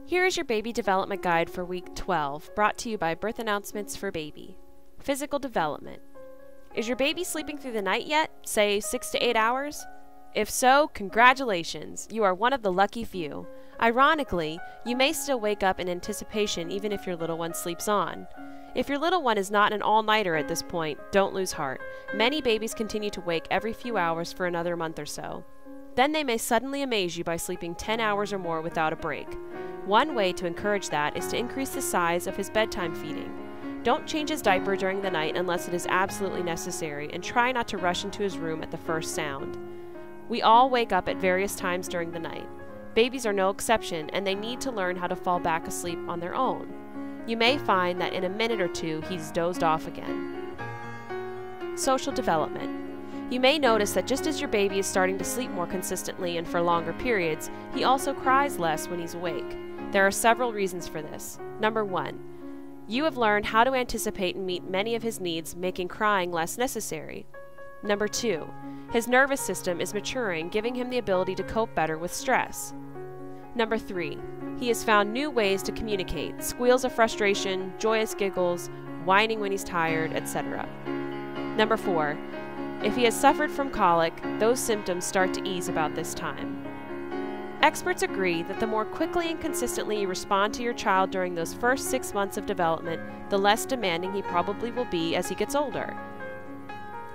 Here is your baby development guide for week 12, brought to you by Birth Announcements for Baby. Physical development. Is your baby sleeping through the night yet, say 6 to 8 hours? If so, congratulations, you are one of the lucky few. Ironically, you may still wake up in anticipation even if your little one sleeps on. If your little one is not an all-nighter at this point, don't lose heart. Many babies continue to wake every few hours for another month or so. Then they may suddenly amaze you by sleeping 10 hours or more without a break. One way to encourage that is to increase the size of his bedtime feeding. Don't change his diaper during the night unless it is absolutely necessary, and try not to rush into his room at the first sound. We all wake up at various times during the night. Babies are no exception, and they need to learn how to fall back asleep on their own. You may find that in a minute or two he's dozed off again. Social development. You may notice that just as your baby is starting to sleep more consistently and for longer periods, he also cries less when he's awake. There are several reasons for this. Number 1. You have learned how to anticipate and meet many of his needs, making crying less necessary. Number 2. His nervous system is maturing, giving him the ability to cope better with stress. Number 3. He has found new ways to communicate, squeals of frustration, joyous giggles, whining when he's tired, etc. Number 4. If he has suffered from colic, those symptoms start to ease about this time. Experts agree that the more quickly and consistently you respond to your child during those first 6 months of development, the less demanding he probably will be as he gets older.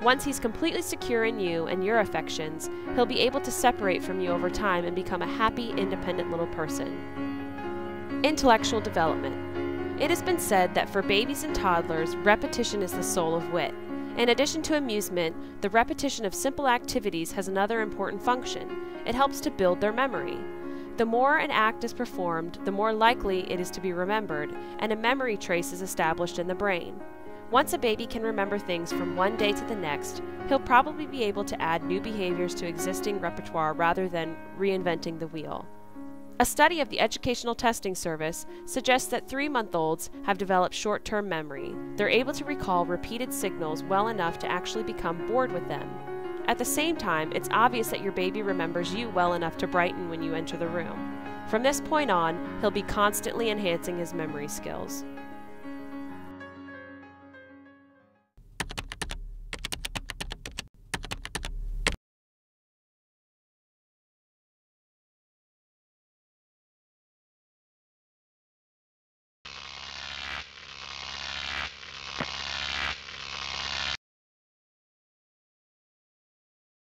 Once he's completely secure in you and your affections, he'll be able to separate from you over time and become a happy, independent little person. Intellectual development. It has been said that for babies and toddlers, repetition is the soul of wit. In addition to amusement, the repetition of simple activities has another important function. It helps to build their memory. The more an act is performed, the more likely it is to be remembered, and a memory trace is established in the brain. Once a baby can remember things from one day to the next, he'll probably be able to add new behaviors to existing repertoire rather than reinventing the wheel. A study of the Educational Testing Service suggests that 3-month-olds have developed short-term memory. They're able to recall repeated signals well enough to actually become bored with them. At the same time, it's obvious that your baby remembers you well enough to brighten when you enter the room. From this point on, he'll be constantly enhancing his memory skills.